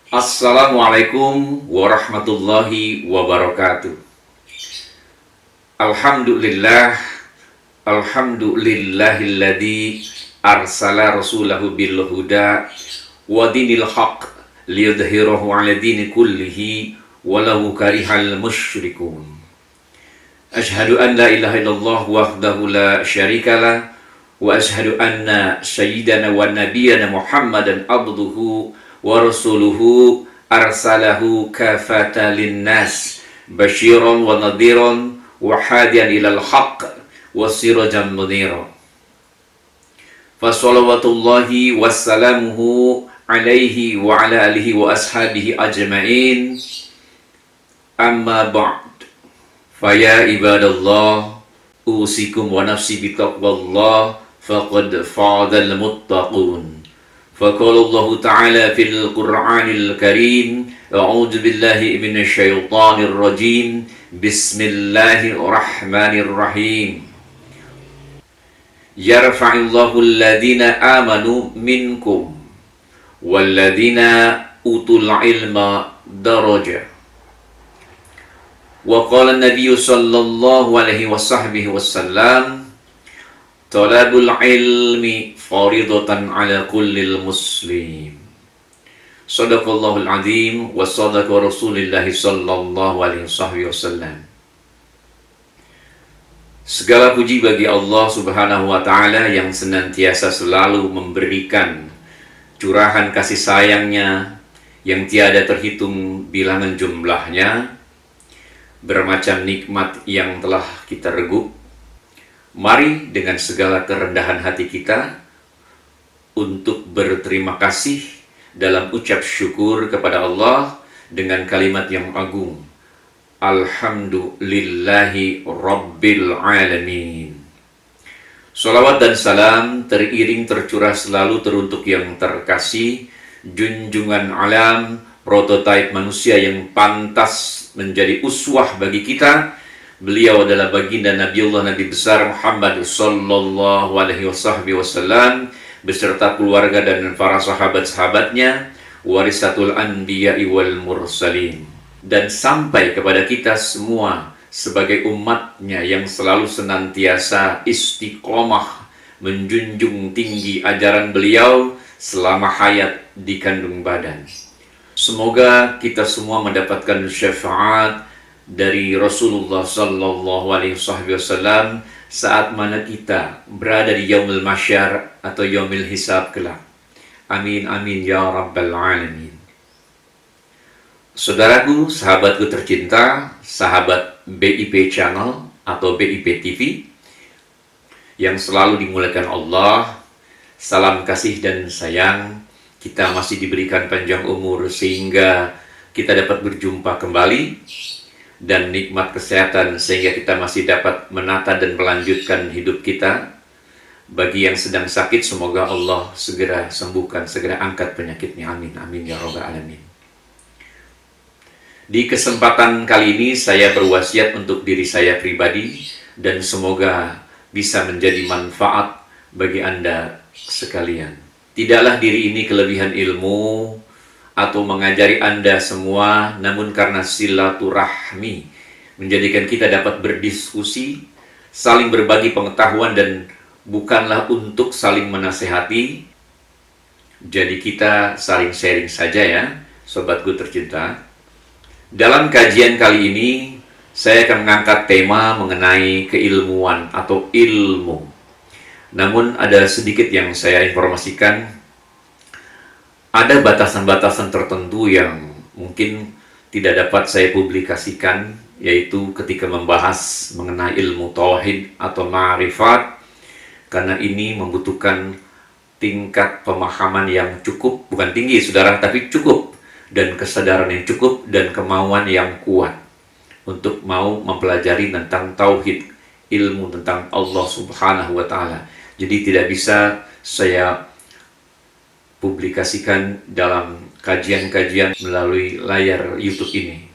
Assalamualaikum warahmatullahi wabarakatuh. Alhamdulillah, alhamdulillahilladzi arsala rasulahu bil huda wa dinil haq liyudhhirahu 'ala dini kullihi walau karihal musyrikun. Asyhadu an la ilaha illallah wahdahu la syarikalah wa asyhadu anna sayyidana wa nabiyyana Muhammadan abduhu wa rasuluhu arsalahu kafatan linnas basyiran wa nadhiran wa hadiyan ilal haqq wa sirajan munira. Fa shalawatullahi wassalamuhu alaihi wa ala alihi wa ashabihi ajma'in. Amma ba'd. Faya ibadallah, usikum wa nafsi bitaqwallah, faqad fa'adal muttaqun. Faqala Allah Ta'ala fil Qur'anil Karim, a'udzu billahi minasy syaithanir rajim, bismillahirrahmanirrahim. Yarfa'illahu alladhina amanu minkum walladhina utul ilma darajah. Wa qala an-nabiy sallallahu alaihi wasallam, talabul ilmi faridatan ala kullil muslim. Shadaqallahul azim wa sadaqa Rasulullah sallallahu alaihi wasallam. Segala puji bagi Allah Subhanahu wa taala yang senantiasa selalu memberikan curahan kasih sayangnya yang tiada terhitung bilangan jumlahnya, bermacam nikmat yang telah kita regu. Mari dengan segala kerendahan hati kita untuk berterima kasih dalam ucap syukur kepada Allah dengan kalimat yang agung, alhamdulillahi rabbil alamin. Salawat dan salam teriring tercurah selalu teruntuk yang terkasih, junjungan alam, prototipe manusia yang pantas menjadi uswah bagi kita. Beliau adalah baginda Nabiullah Nabi besar Muhammad sallallahu alaihi wasallam beserta keluarga dan para sahabat-sahabatnya, warisatul anbiya'i wal mursalin, dan sampai kepada kita semua sebagai umatnya yang selalu senantiasa istiqomah menjunjung tinggi ajaran beliau selama hayat di kandung badan. Semoga kita semua mendapatkan syafaat dari Rasulullah sallallahu alaihi wasallam saat mana kita berada di yaumil mahsyar atau yaumil hisab kelak. Amin amin ya rabbal alamin. Saudaraku, sahabatku tercinta, sahabat BIP Channel atau BIP TV yang selalu dimuliakan Allah, salam kasih dan sayang. Kita masih diberikan panjang umur sehingga kita dapat berjumpa kembali, dan nikmat kesehatan sehingga kita masih dapat menata dan melanjutkan hidup kita. Bagi yang sedang sakit, semoga Allah segera sembuhkan, segera angkat penyakitnya. Amin amin ya rabbal alamin. Di kesempatan kali ini saya berwasiat untuk diri saya pribadi dan semoga bisa menjadi manfaat bagi Anda sekalian. Tidaklah diri ini kelebihan ilmu atau mengajari Anda semua, namun karena silaturahmi menjadikan kita dapat berdiskusi, saling berbagi pengetahuan, dan bukanlah untuk saling menasehati. Jadi kita saling sharing saja ya, sobatku tercinta. Dalam kajian kali ini, saya akan mengangkat tema mengenai keilmuan atau ilmu. Namun ada sedikit yang saya informasikan, ada batasan-batasan tertentu yang mungkin tidak dapat saya publikasikan, yaitu ketika membahas mengenai ilmu tauhid atau ma'rifat, karena ini membutuhkan tingkat pemahaman yang cukup, bukan tinggi saudara, tapi cukup, dan kesadaran yang cukup, dan kemauan yang kuat untuk mau mempelajari tentang tauhid, ilmu tentang Allah Subhanahu wa Ta'ala. Jadi tidak bisa saya publikasikan dalam kajian-kajian melalui layar YouTube ini.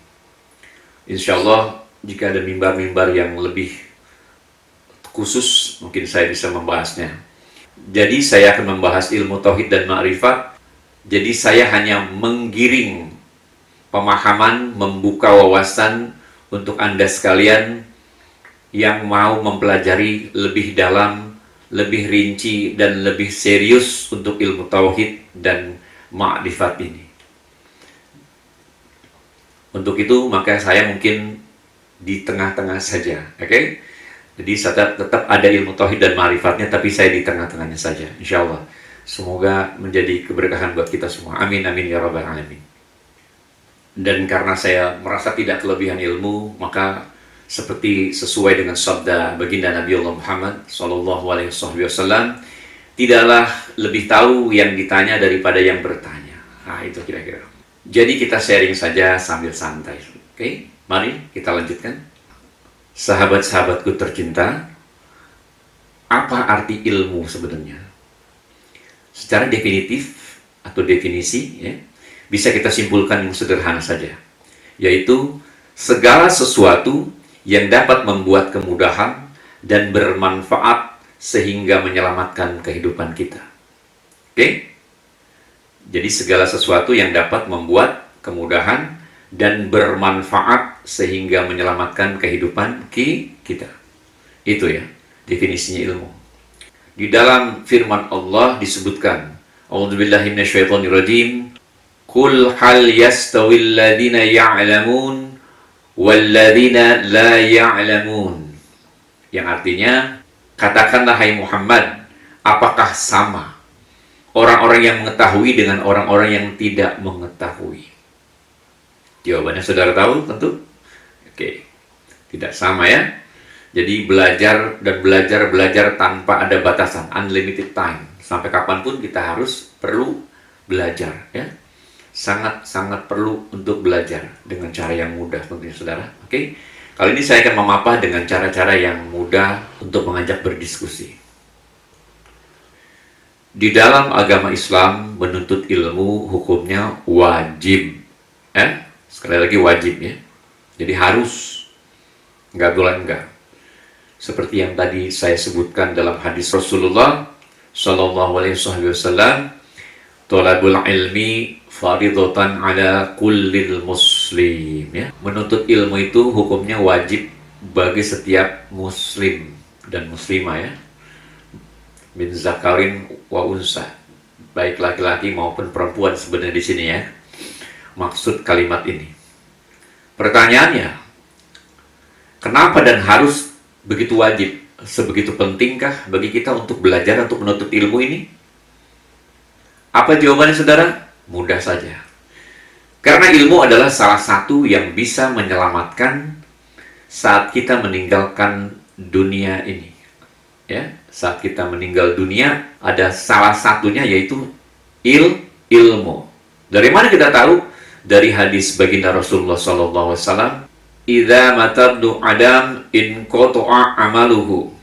Insya Allah jika ada mimbar-mimbar yang lebih khusus, mungkin saya bisa membahasnya. Jadi saya akan membahas ilmu tauhid dan ma'rifat. Jadi saya hanya menggiring pemahaman, membuka wawasan untuk Anda sekalian yang mau mempelajari lebih dalam, lebih rinci, dan lebih serius untuk ilmu tauhid dan ma'rifat ini. Untuk itu, maka saya mungkin di tengah-tengah saja, oke? Jadi tetap ada ilmu tauhid dan ma'rifatnya, tapi saya di tengah-tengahnya saja, insya Allah. Semoga menjadi keberkahan buat kita semua. Amin, amin, ya rabbal alamin. Dan karena saya merasa tidak kelebihan ilmu, maka seperti sesuai dengan sabda baginda Nabi Allah Muhammad SAW, tidaklah lebih tahu yang ditanya daripada yang bertanya. Nah, itu kira-kira. Jadi kita sharing saja sambil santai. Oke, mari kita lanjutkan. Sahabat-sahabatku tercinta, apa arti ilmu sebenarnya? Secara definitif atau definisi, ya, bisa kita simpulkan yang sederhana saja, yaitu segala sesuatu yang dapat membuat kemudahan dan bermanfaat sehingga menyelamatkan kehidupan kita. Oke? Jadi segala sesuatu yang dapat membuat kemudahan dan bermanfaat sehingga menyelamatkan kehidupan kita. Itu ya, definisinya ilmu. Di dalam firman Allah disebutkan, A'udzubillahi minasyaitonirrajim, Qul hal yastawil ladina ya'lamun wal ladina la ya'lamun. Yang artinya, katakanlah hai Muhammad, apakah sama orang-orang yang mengetahui dengan orang-orang yang tidak mengetahui? Jawabannya saudara tahu tentu? Oke, tidak sama ya. Jadi belajar dan belajar tanpa ada batasan, unlimited time. Sampai kapanpun kita perlu belajar ya. Sangat perlu untuk belajar dengan cara yang mudah tentunya saudara. Oke. Kali ini saya akan memapah dengan cara-cara yang mudah untuk mengajak berdiskusi. Di dalam agama Islam, menuntut ilmu hukumnya wajib. Sekali lagi wajib ya. Jadi harus. Nggak boleh enggak. Seperti yang tadi saya sebutkan dalam hadis Rasulullah Sallallahu Alaihi Wasallam, tolabul ilmi faridatan ala kullil muslim ya. Menuntut ilmu itu hukumnya wajib bagi setiap muslim dan muslimah ya. Min zakarin wa unsa, baik laki-laki maupun perempuan sebenarnya di sini ya. Maksud kalimat ini. Pertanyaannya, kenapa dan harus begitu wajib? Sebegitu pentingkah bagi kita untuk belajar, untuk menuntut ilmu ini? Apa jawabannya saudara? Mudah saja. Karena ilmu adalah salah satu yang bisa menyelamatkan saat kita meninggalkan dunia ini. Ya, saat kita meninggal dunia ada salah satunya yaitu ilmu. Dari mana kita tahu? Dari hadis baginda Rasulullah SAW, "Idza matabdu adam in qata'a amaluhu."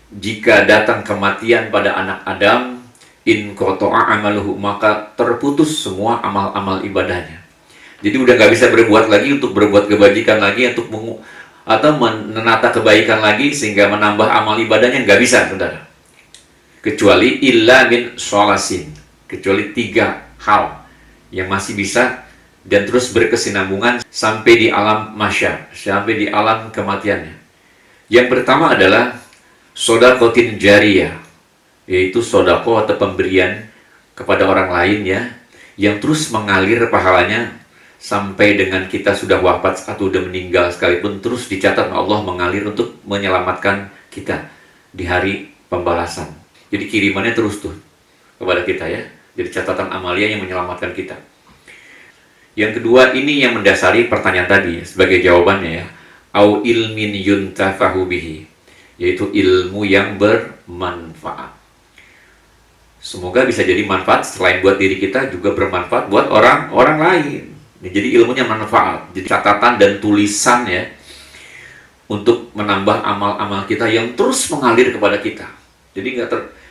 Jika datang kematian pada anak Adam, in qata'a amaluhu, maka terputus semua amal-amal ibadahnya. Jadi udah nggak bisa berbuat lagi untuk berbuat kebajikan lagi, atau menata kebaikan lagi sehingga menambah amal ibadahnya, nggak bisa saudara. Kecuali illa min sholasin, kecuali 3 hal yang masih bisa dan terus berkesinambungan sampai di alam masyar, sampai di alam kematiannya. Yang pertama adalah sodakotin jariyah, yaitu sodako atau pemberian kepada orang lain ya, yang terus mengalir pahalanya sampai dengan kita sudah wafat atau sudah meninggal sekalipun, terus dicatat Allah mengalir untuk menyelamatkan kita di hari pembalasan. Jadi kirimannya terus tuh kepada kita ya. Jadi catatan amalia yang menyelamatkan kita. Yang kedua, ini yang mendasari pertanyaan tadi sebagai jawabannya ya. Au ilmin yuntafahu bihi, yaitu ilmu yang bermanfaat. Semoga bisa jadi manfaat selain buat diri kita, juga bermanfaat buat orang lain. Jadi ilmunya manfaat. Jadi catatan dan tulisan ya, untuk menambah amal-amal kita yang terus mengalir kepada kita. Jadi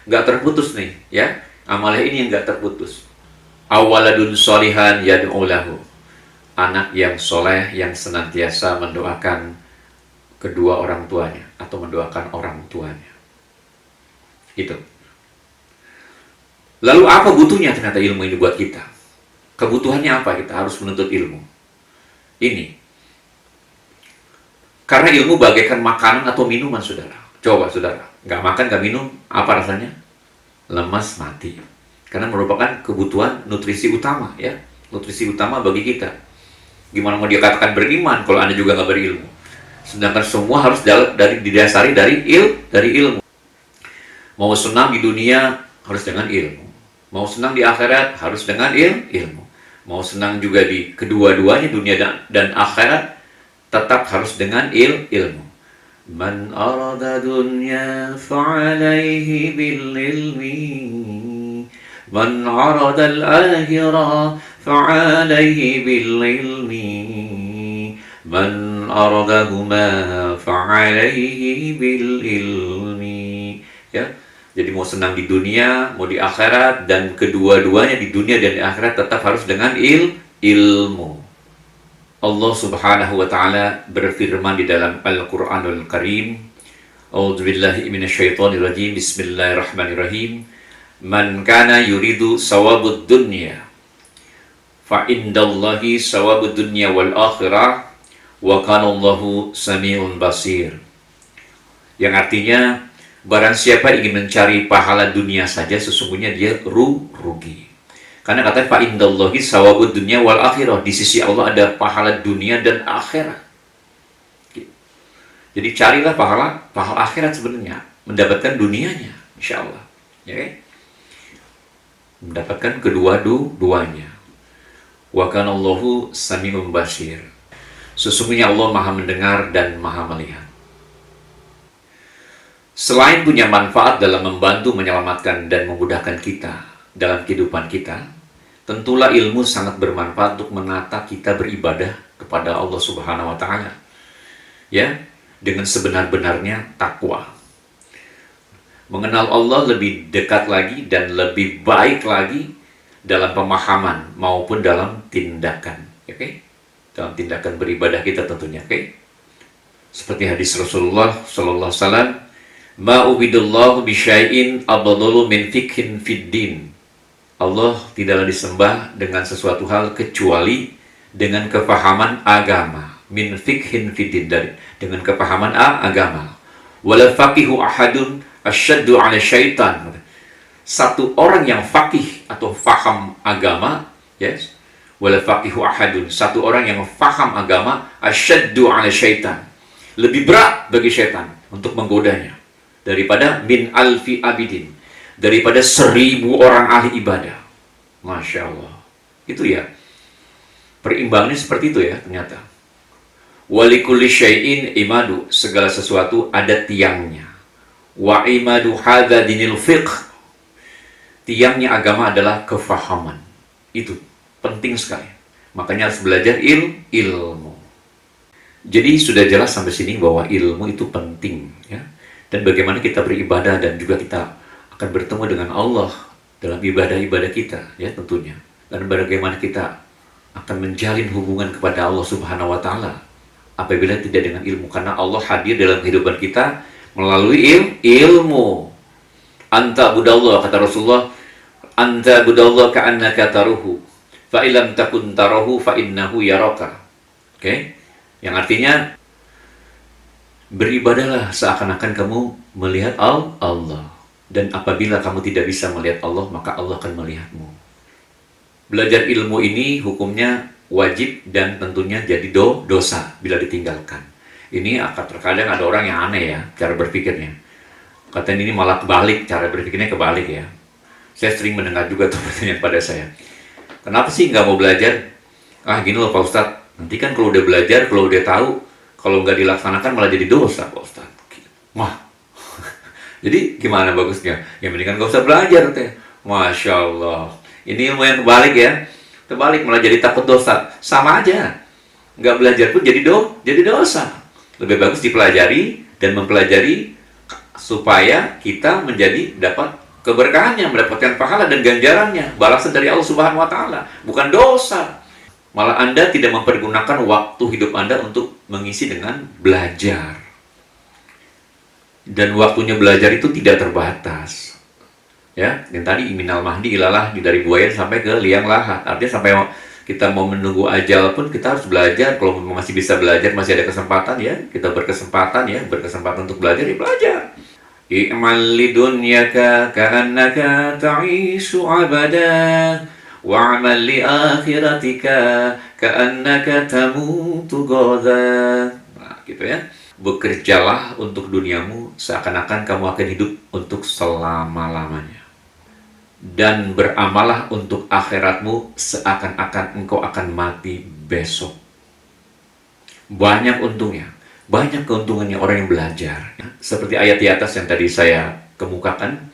nggak terputus nih ya. Amalnya ini yang nggak terputus. Awaladun sholihan yad'u lahu, anak yang soleh yang senantiasa mendoakan kedua orang tuanya atau mendoakan orang tuanya. Itu. Lalu apa butuhnya ternyata ilmu ini buat kita? Kebutuhannya apa kita harus menuntut ilmu? Ini. Karena ilmu bagaikan makanan atau minuman, saudara. Coba, saudara. Nggak makan, nggak minum, apa rasanya? Lemas, mati. Karena merupakan kebutuhan nutrisi utama, ya. Nutrisi utama bagi kita. Gimana mau dia katakan beriman kalau Anda juga nggak berilmu? Sedangkan semua harus didasari dari ilmu. Mau senang di dunia harus dengan ilmu. Mau senang di akhirat harus dengan ilmu. Mau senang juga di kedua-duanya, dunia dan akhirat, tetap harus dengan ilmu. Man arada dunya fa'alaihi bil ilmi. Man arada al-akhirah fa'alaihi bil ilmi. Man aradahuma fa'alaihi bil ilmi. Ya. Jadi mau senang di dunia, mau di akhirat, dan kedua-duanya di dunia dan di akhirat tetap harus dengan ilmu. Allah Subhanahu wa taala berfirman di dalam Al-Qur'anul Karim, A'udzubillahi minasyaitonirrajim. Bismillahirrahmanirrahim. Man kana yuridu sawabud dunya fa indallahi sawabud dunya wal akhirah wa kana Allahu samiun basir. Yang artinya, barang siapa ingin mencari pahala dunia saja, sesungguhnya dia rugi. Karena katanya fa indallahi sawabud dunya wal akhirah, di sisi Allah ada pahala dunia dan akhirat. Jadi carilah pahala akhirat sebenarnya, mendapatkan dunianya, insyaallah. Ya, mendapatkan kedua-duanya. Wa kana Allahu samiun basir. Sesungguhnya Allah Maha mendengar dan Maha melihat. Selain punya manfaat dalam membantu menyelamatkan dan memudahkan kita dalam kehidupan kita, tentulah ilmu sangat bermanfaat untuk menata kita beribadah kepada Allah Subhanahu wa taala. Ya, dengan sebenar-benarnya takwa. Mengenal Allah lebih dekat lagi dan lebih baik lagi dalam pemahaman maupun dalam tindakan. Oke? Dalam tindakan beribadah kita tentunya, oke? Seperti hadis Rasulullah sallallahu alaihi wasallam, "Ma ubidullahu bi syai'in afdalu min fikhin fid din." Allah tidaklah disembah dengan sesuatu hal kecuali dengan kefahaman agama. Min fikhin fid din, dengan kefahaman agama. Wala faqihu ahadun asyaddu 'ala syaitan. Satu orang yang faqih atau faham agama, yes. Wala faqihu ahadun, satu orang yang faham agama, asyaddu 'ala syaitan. Lebih berat bagi syaitan untuk menggodanya daripada min alfi abidin, daripada 1000 orang ahli ibadah. Masya Allah. Itu ya, perimbangannya seperti itu ya ternyata. Walikulli syai'in imadu, segala sesuatu ada tiangnya. Wa imadu hadza dinil fiqh, tiangnya agama adalah kefahaman. Itu penting sekali. Makanya harus belajar ilmu. Jadi sudah jelas sampai sini bahwa ilmu itu penting, ya. Dan bagaimana kita beribadah dan juga kita akan bertemu dengan Allah dalam ibadah-ibadah kita, ya tentunya. Dan bagaimana kita akan menjalin hubungan kepada Allah Subhanahu wa taala apabila tidak dengan ilmu, karena Allah hadir dalam kehidupan kita melalui ilmu. Anta budallah, kata Rasulullah, anta budallah ka'annaka taruhu fa illam takun tarahu fa innahu yaraka. Oke? Yang artinya, beribadahlah seakan-akan kamu melihat Allah. Dan apabila kamu tidak bisa melihat Allah, maka Allah akan melihatmu. Belajar ilmu ini hukumnya wajib dan tentunya jadi dosa bila ditinggalkan. Ini terkadang ada orang yang aneh ya, cara berpikirnya. Katanya ini malah kebalik, cara berpikirnya kebalik ya. Saya sering mendengar juga tuh pertanyaan pada saya. Kenapa sih nggak mau belajar? Gini loh Pak Ustadz, nanti kan kalau udah belajar, kalau udah tahu, kalau nggak dilaksanakan malah jadi dosa Pak Ustadz. Wah. Jadi gimana bagusnya? Ya mendingan gak usah belajar teh. Masya Allah. Ini ilmu yang kebalik ya. Terbalik, malah jadi takut dosa. Sama aja. Nggak belajar pun jadi dosa. Lebih bagus dipelajari dan mempelajari supaya kita dapat keberkahannya, mendapatkan pahala dan ganjarannya, balasan dari Allah Subhanahu wa taala, bukan dosa. Malah Anda tidak mempergunakan waktu hidup Anda untuk mengisi dengan belajar. Dan waktunya belajar itu tidak terbatas. Ya, yang tadi minal mahdi ilalah, dari buaya sampai ke liang lahat. Artinya sampai kita mau menunggu ajal pun kita harus belajar. Kalau masih bisa belajar, masih ada kesempatan ya, kita berkesempatan untuk belajar, ya belajar. I'mal lidunyaka ka'annaka ta'ishu abada wa'amal li akhiratika ka'annaka tamutu ghadan. Nah, gitu ya. Bekerjalah untuk duniamu seakan-akan kamu akan hidup untuk selama-lamanya. Dan beramallah untuk akhiratmu seakan-akan engkau akan mati besok. Banyak untungnya, banyak keuntungannya orang yang belajar. Seperti ayat di atas yang tadi saya kemukakan.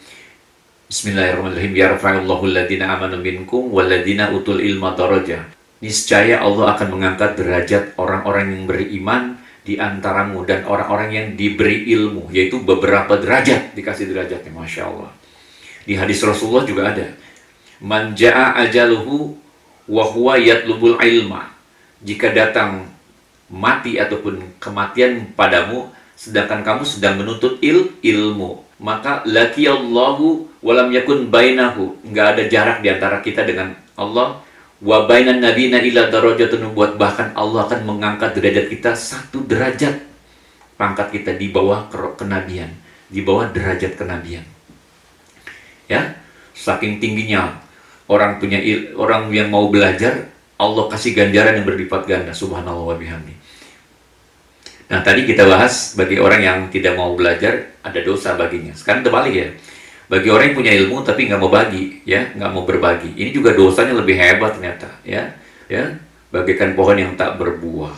Bismillahirrahmanirrahim. Yarfa'illahu alladhina amanu minkum walladhina utul ilma darajah. Niscaya Allah akan mengangkat derajat orang-orang yang beriman di antaramu dan orang-orang yang diberi ilmu, yaitu beberapa derajat, dikasih derajatnya, Masya Allah. Di hadis Rasulullah juga ada, man ja'a ajaluhu wa huwa yatlubul ilma. Jika datang mati ataupun kematian padamu sedangkan kamu sedang menuntut ilmu, maka laqiyallahu walam yakun bainahu, enggak ada jarak di antara kita dengan Allah, wa bainan nabiyina illa darajatun, buat bahkan Allah akan mengangkat derajat kita satu derajat, pangkat kita di bawah kenabian, di bawah derajat kenabian. Ya, saking tingginya orang yang mau belajar, Allah kasih ganjaran yang berlipat ganda, subhanallah wa bihamdi. Nah, tadi kita bahas bagi orang yang tidak mau belajar ada dosa baginya. Sekarang terbalik ya, bagi orang yang punya ilmu tapi nggak mau bagi, ya, nggak mau berbagi, ini juga dosanya lebih hebat ternyata, ya, bagaikan pohon yang tak berbuah.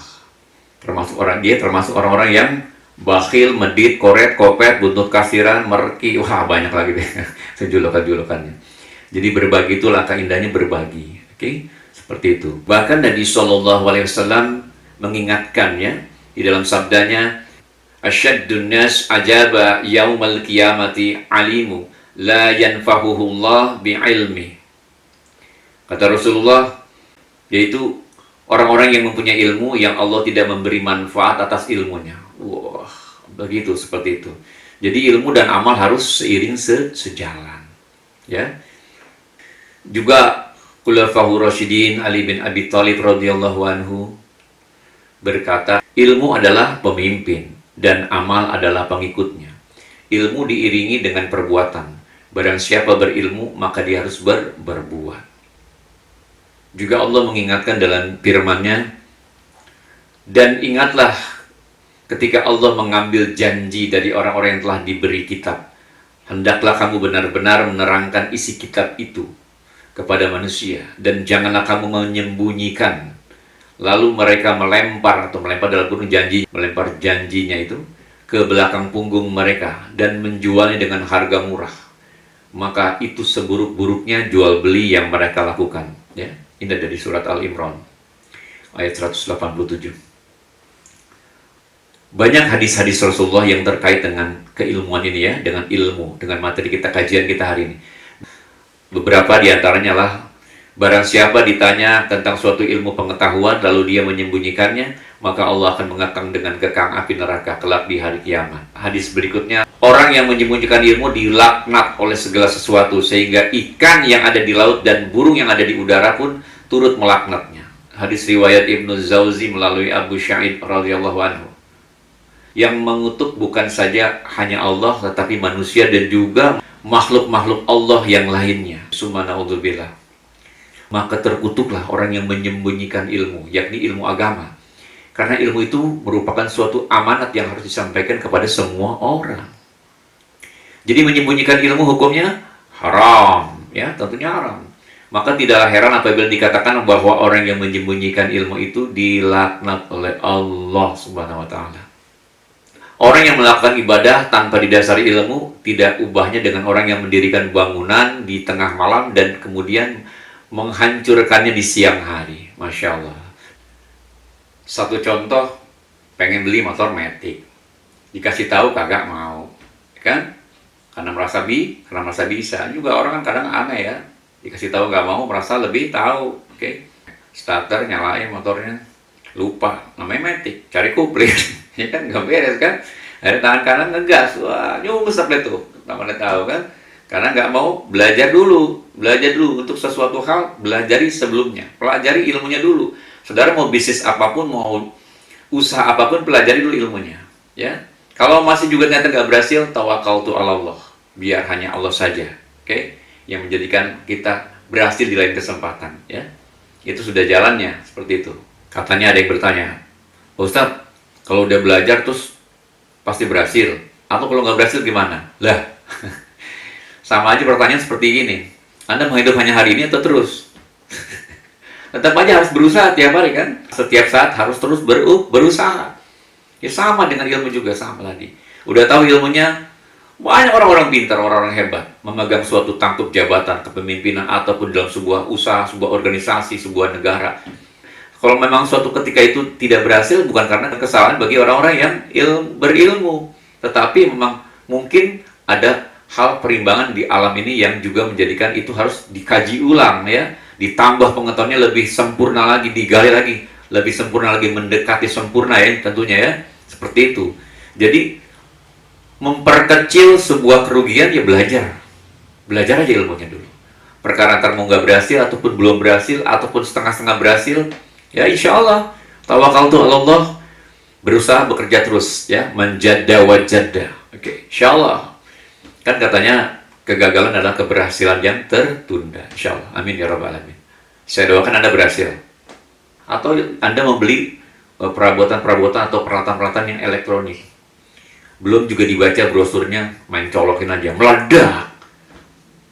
Termasuk orang-orang yang bakhil, medit, koret, kopet, buntut kasiran, merki, wah banyak lagi deh sejulukan-julukannya. Jadi berbagi itu langkah indahnya berbagi, oke? Seperti itu. Bahkan Nabi SAW mengingatkannya di dalam sabdanya, asyaddun nas ajaba yaumal qiyamati alimu la yanfahuhullah bi'ilmi. Kata Rasulullah, yaitu orang-orang yang mempunyai ilmu yang Allah tidak memberi manfaat atas ilmunya. Wah, begitu, seperti itu. Jadi ilmu dan amal harus seiring sejalan. Ya. Juga Khulafaur Rasyidin Ali bin Abi Thalib radhiyallahu anhu berkata, ilmu adalah pemimpin dan amal adalah pengikutnya. Ilmu diiringi dengan perbuatan. Barang siapa berilmu, maka dia harus berbuat. Juga Allah mengingatkan dalam firman-Nya, dan ingatlah ketika Allah mengambil janji dari orang-orang yang telah diberi kitab, hendaklah kamu benar-benar menerangkan isi kitab itu kepada manusia, dan janganlah kamu menyembunyikan. Lalu mereka melempar dalam kurung janji, melempar janjinya itu ke belakang punggung mereka dan menjualnya dengan harga murah. Maka itu seburuk-buruknya jual beli yang mereka lakukan. Ya, ini dari surat Al-Imran ayat 187. Banyak hadis-hadis Rasulullah yang terkait dengan keilmuan ini, ya, dengan ilmu, dengan materi kajian kita hari ini. Beberapa diantaranya lah, barang siapa ditanya tentang suatu ilmu pengetahuan lalu dia menyembunyikannya, maka Allah akan mengekang dengan kekang api neraka kelak di hari kiamat. Hadis berikutnya, orang yang menyembunyikan ilmu dilaknat oleh segala sesuatu, sehingga ikan yang ada di laut dan burung yang ada di udara pun turut melaknatnya. Hadis riwayat Ibnu Zawzi melalui Abu Sa'id radhiyallahu anhu. Yang mengutuk bukan saja hanya Allah, tetapi manusia dan juga makhluk-makhluk Allah yang lainnya. Subhanallah. Maka terkutuklah orang yang menyembunyikan ilmu, yakni ilmu agama. Karena ilmu itu merupakan suatu amanat yang harus disampaikan kepada semua orang. Jadi menyembunyikan ilmu hukumnya haram, ya, tentunya haram. Maka tidaklah heran apabila dikatakan bahwa orang yang menyembunyikan ilmu itu dilaknat oleh Allah Subhanahu wa taala. Orang yang melakukan ibadah tanpa didasari ilmu tidak ubahnya dengan orang yang mendirikan bangunan di tengah malam dan kemudian menghancurkannya di siang hari. Masya Allah. Satu contoh, pengen beli motor Matic, dikasih tahu kagak mau, kan? Karena merasa bisa. Juga orang kan kadang aneh, ya, dikasih tahu nggak mau, merasa lebih tahu. Oke, starter nyalain motornya, lupa, namanya Matic, cari kupling. Ya kan, nggak beres kan, ada tangan kanan ngegas, wah nyungsep deh tuh, nggak mana tahu kan, Karena nggak mau belajar dulu. Belajar dulu untuk sesuatu hal, belajari sebelumnya. Pelajari ilmunya dulu. Saudara mau bisnis apapun, mau usaha apapun, pelajari dulu ilmunya. Ya, kalau masih juga ternyata nggak berhasil, tawakaltu ala Allah. Biar hanya Allah saja, oke? Yang menjadikan kita berhasil di lain kesempatan. Ya, itu sudah jalannya seperti itu. Katanya ada yang bertanya, Ustadz, kalau udah belajar terus pasti berhasil, atau kalau nggak berhasil gimana? Lah, sama aja pertanyaan seperti ini. Anda mau hidup hanya hari ini atau terus? Tetap aja harus berusaha tiap hari kan? Setiap saat harus terus berusaha. Ya sama dengan ilmu juga, sama tadi. Udah tahu ilmunya, banyak orang-orang pintar, orang-orang hebat memegang suatu tangkup jabatan kepemimpinan ataupun dalam sebuah usaha, sebuah organisasi, sebuah negara. Kalau memang suatu ketika itu tidak berhasil, bukan karena kesalahan bagi orang-orang yang berilmu, tetapi memang mungkin ada hal perimbangan di alam ini yang juga menjadikan itu harus dikaji ulang, ya, ditambah pengetahuannya lebih sempurna lagi, digali lagi, lebih sempurna lagi, mendekati sempurna, ya, tentunya, ya, seperti itu. Jadi memperkecil sebuah kerugian, ya belajar aja ilmunya dulu. Perkara ntar mau nggak berhasil ataupun belum berhasil ataupun setengah-setengah berhasil, ya insya Allah tawakaltu ala Allah, berusaha bekerja terus, ya, menjada wajada. Oke, insya Allah. Kan katanya kegagalan adalah keberhasilan yang tertunda. Insya Allah, amin ya rabbal alamin. Saya doakan Anda berhasil. Atau Anda membeli perabotan-perabotan atau peralatan-peralatan yang elektronik, belum juga dibaca brosurnya, main colokin aja, meledak.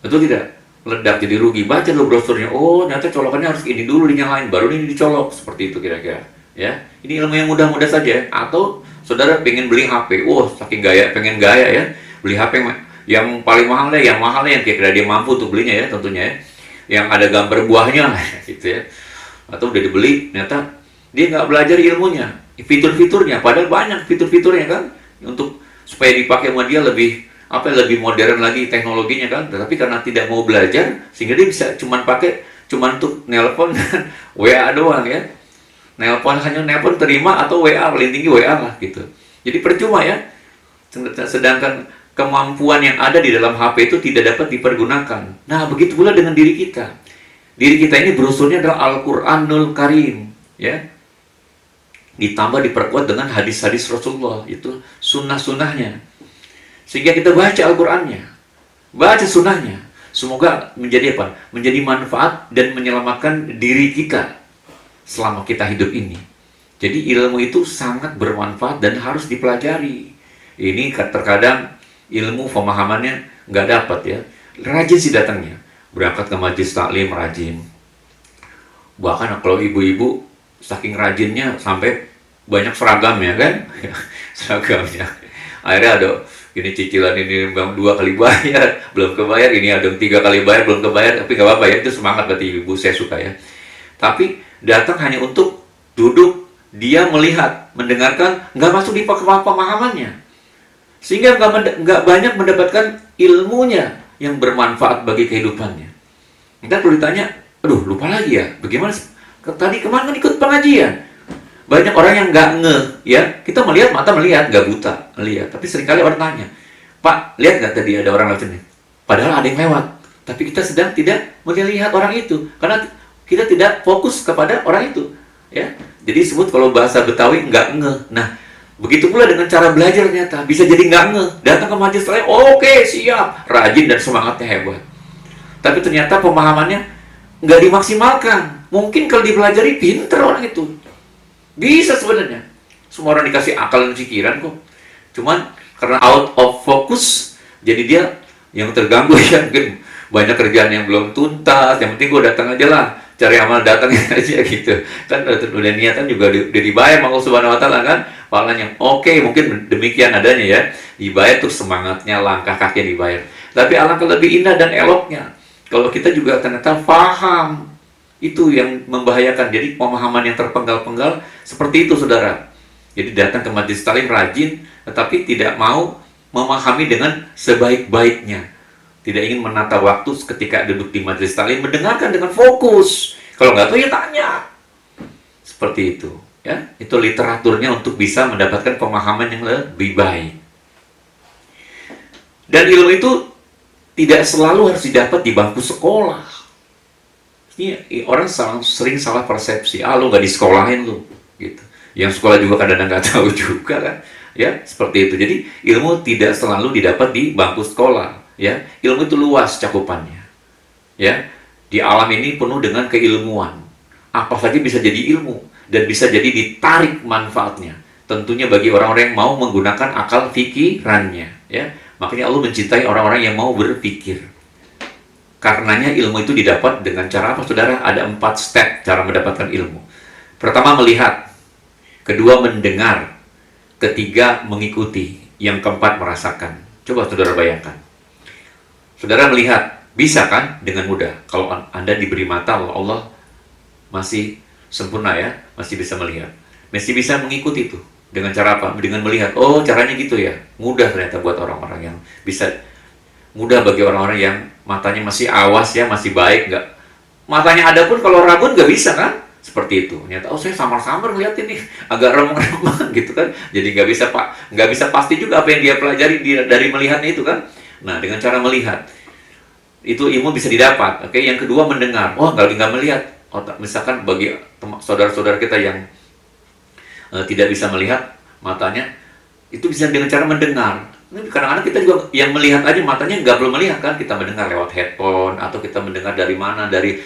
Betul tidak? Meledak, jadi rugi. Baca dulu brosurnya, oh ternyata colokannya harus ini dulu dinyalain, baru ini dicolok. Seperti itu kira-kira, ya. Ini ilmu yang mudah-mudah saja. Atau saudara pengen beli HP, saking gaya, pengen gaya, ya, beli HP yang paling mahal deh, yang mahalnya, yang kira-kira dia mampu untuk belinya, ya, tentunya, ya, yang ada gambar buahnya gitu, ya. Atau udah dibeli, ternyata dia nggak belajar ilmunya, fitur-fiturnya, padahal banyak fitur-fiturnya kan, untuk supaya dipakai sama dia lebih modern lagi teknologinya kan, tetapi karena tidak mau belajar sehingga dia bisa cuman untuk nelpon dan WA doang, ya, hanya nelpon terima atau WA, paling tinggi WA lah gitu. Jadi percuma, ya, sedangkan kemampuan yang ada di dalam HP itu tidak dapat dipergunakan. Nah, begitu pula dengan diri kita. Diri kita ini brosurnya adalah Al-Quranul Karim, ya, ditambah diperkuat dengan hadis-hadis Rasulullah, itu sunnah-sunnahnya, sehingga kita baca Al-Qurannya, baca sunnahnya. Semoga menjadi apa? Menjadi manfaat dan menyelamatkan diri kita selama kita hidup ini. Jadi ilmu itu sangat bermanfaat dan harus dipelajari. Ini terkadang ilmu pemahamannya nggak dapat, ya. Rajin sih datangnya, berangkat ke majelis taklim rajin. Bahkan kalau ibu-ibu saking rajinnya sampai banyak seragamnya kan, seragamnya. Akhirnya ada ini cicilan ini 2 kali bayar belum kebayar, ini ada 3 kali bayar belum kebayar, tapi nggak apa-apa, ya, itu semangat berarti ibu, saya suka, ya. Tapi datang hanya untuk duduk, dia melihat, mendengarkan, nggak masuk di pemahamannya, sehingga nggak banyak mendapatkan ilmunya yang bermanfaat bagi kehidupannya. Kita perlu ditanya, aduh lupa lagi ya, bagaimana tadi kemana ikut pengajian? Banyak orang yang nggak ya, kita melihat, mata melihat, nggak buta melihat, tapi seringkali orang tanya, Pak, lihat nggak tadi ada orang lewat sini? Padahal ada yang lewat, tapi kita sedang tidak melihat orang itu, karena kita tidak fokus kepada orang itu, ya. Jadi disebut kalau bahasa Betawi nggak Nah, begitu pula dengan cara belajar, ternyata bisa jadi nggak datang ke majelis saya, oke, siap, rajin dan semangatnya hebat, tapi ternyata pemahamannya nggak dimaksimalkan. Mungkin kalau dipelajari pinter orang itu, bisa sebenarnya. Semua orang dikasih akal dan pikiran kok, cuman karena out of focus, jadi dia yang terganggu, ya. Mungkin banyak kerjaan yang belum tuntas, yang penting gue datang aja lah, cari amal datangnya aja gitu kan. Udah niatan juga udah dibayar sama Allah Subhanahu wa Ta'ala kan, pahalanya oke, mungkin demikian adanya, ya, dibayar tuh semangatnya, langkah kaki dibayar. Tapi alangkah lebih indah dan eloknya kalau kita juga ternyata paham. Itu yang membahayakan. Jadi pemahaman yang terpenggal-penggal seperti itu, saudara. Jadi datang ke majelis taklim rajin, tetapi tidak mau memahami dengan sebaik-baiknya. Tidak ingin menata waktu ketika duduk di majelis taklim, mendengarkan dengan fokus. Kalau nggak tahu, ya tanya. Seperti itu, ya. Itu literaturnya untuk bisa mendapatkan pemahaman yang lebih baik. Dan ilmu itu tidak selalu harus didapat di bangku sekolah. Ini orang sering salah persepsi. Lu nggak disekolahin lu, gitu. Yang sekolah juga kadang-kadang nggak tahu juga kan, ya seperti itu. Jadi ilmu tidak selalu didapat di bangku sekolah, ya. Ilmu itu luas cakupannya, ya. Di alam ini penuh dengan keilmuan. Apa saja bisa jadi ilmu dan bisa jadi ditarik manfaatnya. Tentunya bagi orang-orang yang mau menggunakan akal pikirannya, ya. Makanya Allah mencintai orang-orang yang mau berpikir. Karenanya ilmu itu didapat dengan cara apa, saudara? Ada 4 step cara mendapatkan ilmu. Pertama, melihat. Kedua, mendengar. Ketiga, mengikuti. Yang keempat, merasakan. Coba saudara bayangkan. Saudara melihat, bisa kan? Dengan mudah. Kalau Anda diberi mata, Allah masih sempurna ya, masih bisa melihat. Masih bisa mengikuti itu. Dengan cara apa? Dengan melihat. Oh, caranya gitu ya. Mudah ternyata buat orang-orang yang bisa. Mudah bagi orang-orang yang matanya masih awas ya, masih baik, nggak matanya ada pun kalau rabun nggak bisa kan, seperti itu. Ternyata saya samar-samar ngeliat ini agak remang-remang gitu kan, jadi nggak bisa pasti juga apa yang dia pelajari dari melihatnya itu kan. Nah, dengan cara melihat itu ilmu bisa didapat. Oke, yang kedua, mendengar. Nggak melihat. Misalkan bagi saudara-saudara kita yang tidak bisa melihat matanya, itu bisa dengan cara mendengar. Kadang-kadang kita juga yang melihat aja matanya nggak perlu melihat kan, kita mendengar lewat headphone atau kita mendengar dari mana, dari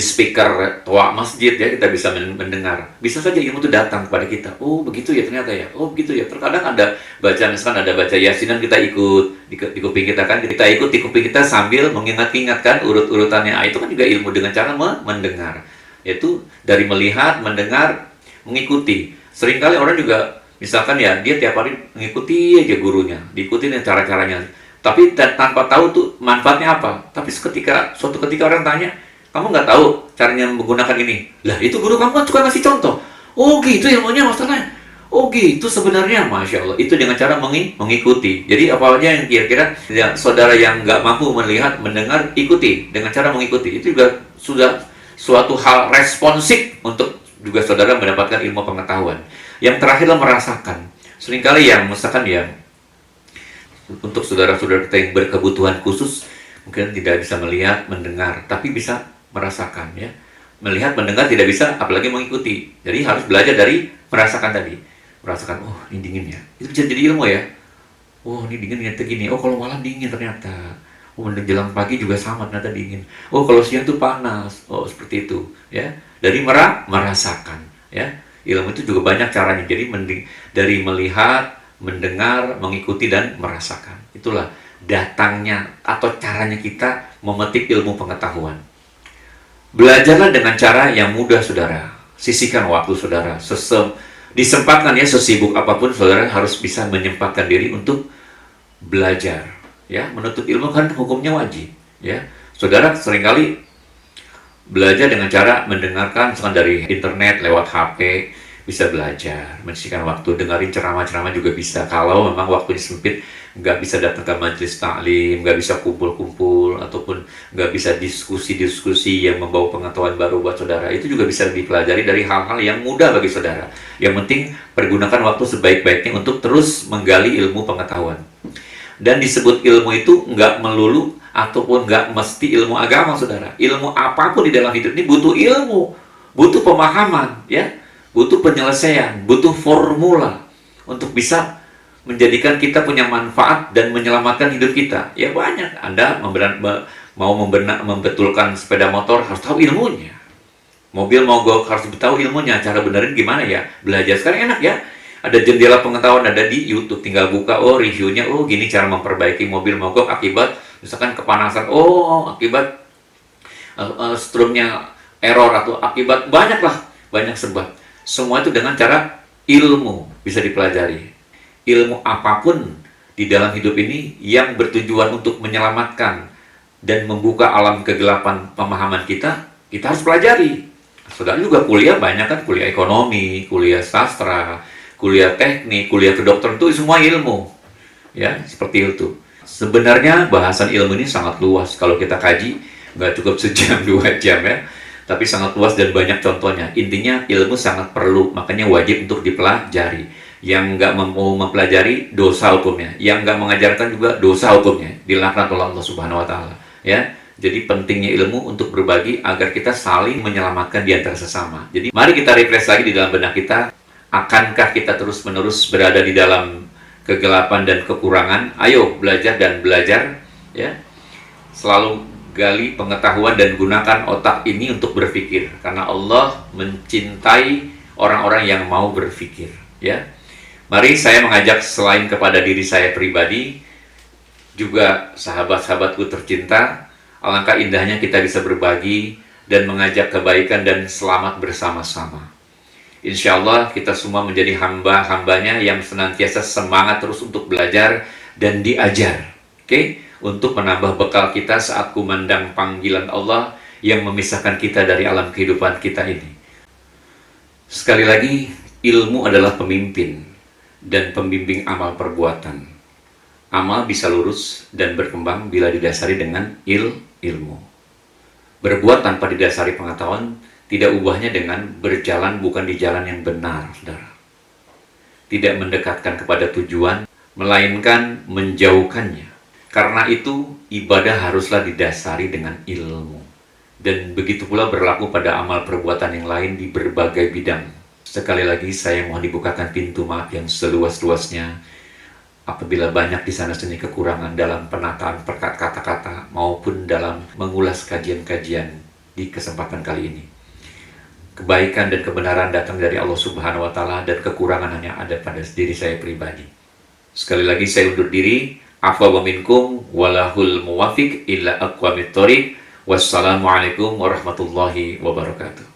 speaker toa masjid ya, kita bisa mendengar. Bisa saja ilmu itu datang kepada kita. Oh begitu ya ternyata ya, oh begitu ya. Terkadang ada misalkan ada baca Yasin dan kita ikut di kuping kita kan, kita ikut di kuping kita sambil mengingat-ingatkan urut-urutannya. Itu kan juga ilmu dengan cara mendengar, yaitu dari melihat, mendengar, mengikuti. Seringkali orang juga misalkan ya, dia tiap hari mengikuti aja gurunya, diikutin cara-caranya, tapi tanpa tahu tuh manfaatnya apa. Tapi suatu ketika orang tanya, kamu nggak tahu caranya menggunakan ini? Lah itu guru kamu kan suka ngasih contoh. Oh gitu ilmunya masalahnya. Oh gitu sebenarnya, Masya Allah. Itu dengan cara mengikuti. Jadi apa aja yang kira-kira ya, saudara yang nggak mampu melihat, mendengar, ikuti dengan cara mengikuti. Itu juga sudah suatu hal responsif untuk juga saudara mendapatkan ilmu pengetahuan. Yang terakhirlah merasakan. Seringkali yang misalkan ya, untuk saudara-saudara kita yang berkebutuhan khusus, mungkin tidak bisa melihat, mendengar, tapi bisa merasakan ya. Melihat, mendengar tidak bisa, apalagi mengikuti. Jadi harus belajar dari merasakan tadi. Merasakan, oh ini dingin ya. Itu bisa jadi ilmu ya. Oh ini dingin ternyata gini. Oh kalau malam dingin ternyata. Oh menjelang pagi juga sama ternyata dingin. Oh kalau siang tuh panas. Oh seperti itu ya. Dari merasakan ya. Ilmu itu juga banyak caranya. Jadi dari melihat, mendengar, mengikuti, dan merasakan. Itulah datangnya atau caranya kita memetik ilmu pengetahuan. Belajarlah dengan cara yang mudah, saudara. Sisihkan waktu, saudara. Disempatkan ya, sesibuk apapun, saudara harus bisa menyempatkan diri untuk belajar. Ya, menuntut ilmu kan hukumnya wajib. Ya, saudara seringkali belajar dengan cara mendengarkan, misalkan dari internet, lewat HP, bisa belajar, menyisihkan waktu, dengerin ceramah-ceramah juga bisa. Kalau memang waktunya sempit, nggak bisa datang ke majelis taklim, nggak bisa kumpul-kumpul, ataupun nggak bisa diskusi-diskusi yang membawa pengetahuan baru buat saudara, itu juga bisa dipelajari dari hal-hal yang mudah bagi saudara. Yang penting, pergunakan waktu sebaik-baiknya untuk terus menggali ilmu pengetahuan. Dan disebut ilmu itu nggak melulu ataupun nggak mesti ilmu agama, saudara. Ilmu apapun di dalam hidup ini butuh ilmu, butuh pemahaman, ya, butuh penyelesaian, butuh formula untuk bisa menjadikan kita punya manfaat dan menyelamatkan hidup kita. Ya banyak. Anda mau membetulkan sepeda motor harus tahu ilmunya. Mobil mogok harus tahu ilmunya. Cara benerin gimana ya? Belajar sekarang enak ya. Ada jendela pengetahuan ada di YouTube, tinggal buka, oh reviewnya, oh gini cara memperbaiki mobil mogok akibat misalkan kepanasan, oh akibat strumnya error, atau akibat banyak sebab. Semua itu dengan cara ilmu bisa dipelajari. Ilmu apapun di dalam hidup ini yang bertujuan untuk menyelamatkan dan membuka alam kegelapan pemahaman kita harus pelajari. Saudara juga kuliah banyak kan, kuliah ekonomi, kuliah sastra, kuliah teknik, kuliah kedokteran, itu semua ilmu. Ya, seperti itu. Sebenarnya bahasan ilmu ini sangat luas. Kalau kita kaji, nggak cukup sejam, 2 jam ya. Tapi sangat luas dan banyak contohnya. Intinya ilmu sangat perlu, makanya wajib untuk dipelajari. Yang nggak mau mempelajari, dosa hukumnya. Yang nggak mengajarkan juga dosa hukumnya. Dilaknat oleh Allah Subhanahu wa Ta'ala. Ya. Jadi pentingnya ilmu untuk berbagi agar kita saling menyelamatkan di antara sesama. Jadi mari kita refresh lagi di dalam benak kita. Akankah kita terus-menerus berada di dalam kegelapan dan kekurangan? Ayo belajar dan belajar. Ya. Selalu gali pengetahuan dan gunakan otak ini untuk berpikir. Karena Allah mencintai orang-orang yang mau berpikir. Ya. Mari saya mengajak selain kepada diri saya pribadi, juga sahabat-sahabatku tercinta, alangkah indahnya kita bisa berbagi dan mengajak kebaikan dan selamat bersama-sama. Insya Allah kita semua menjadi hamba-hambanya yang senantiasa semangat terus untuk belajar dan diajar. Oke? Untuk menambah bekal kita saat kumandang panggilan Allah yang memisahkan kita dari alam kehidupan kita ini. Sekali lagi, ilmu adalah pemimpin dan pembimbing amal perbuatan. Amal bisa lurus dan berkembang bila didasari dengan ilmu. Berbuat tanpa didasari pengetahuan tidak ubahnya dengan berjalan bukan di jalan yang benar, saudara. Tidak mendekatkan kepada tujuan, melainkan menjauhkannya. Karena itu, ibadah haruslah didasari dengan ilmu. Dan begitu pula berlaku pada amal perbuatan yang lain di berbagai bidang. Sekali lagi saya mohon dibukakan pintu maaf yang seluas-luasnya apabila banyak di sana sini kekurangan dalam penataan kata-kata maupun dalam mengulas kajian-kajian di kesempatan kali ini. Kebaikan dan kebenaran datang dari Allah Subhanahu wa Ta'ala dan kekurangan hanya ada pada diri saya pribadi. Sekali lagi saya undur diri. Afwa wa minkum walahul muwafiq illa aqwamit thoriq. Wassalamualaikum warahmatullahi wabarakatuh.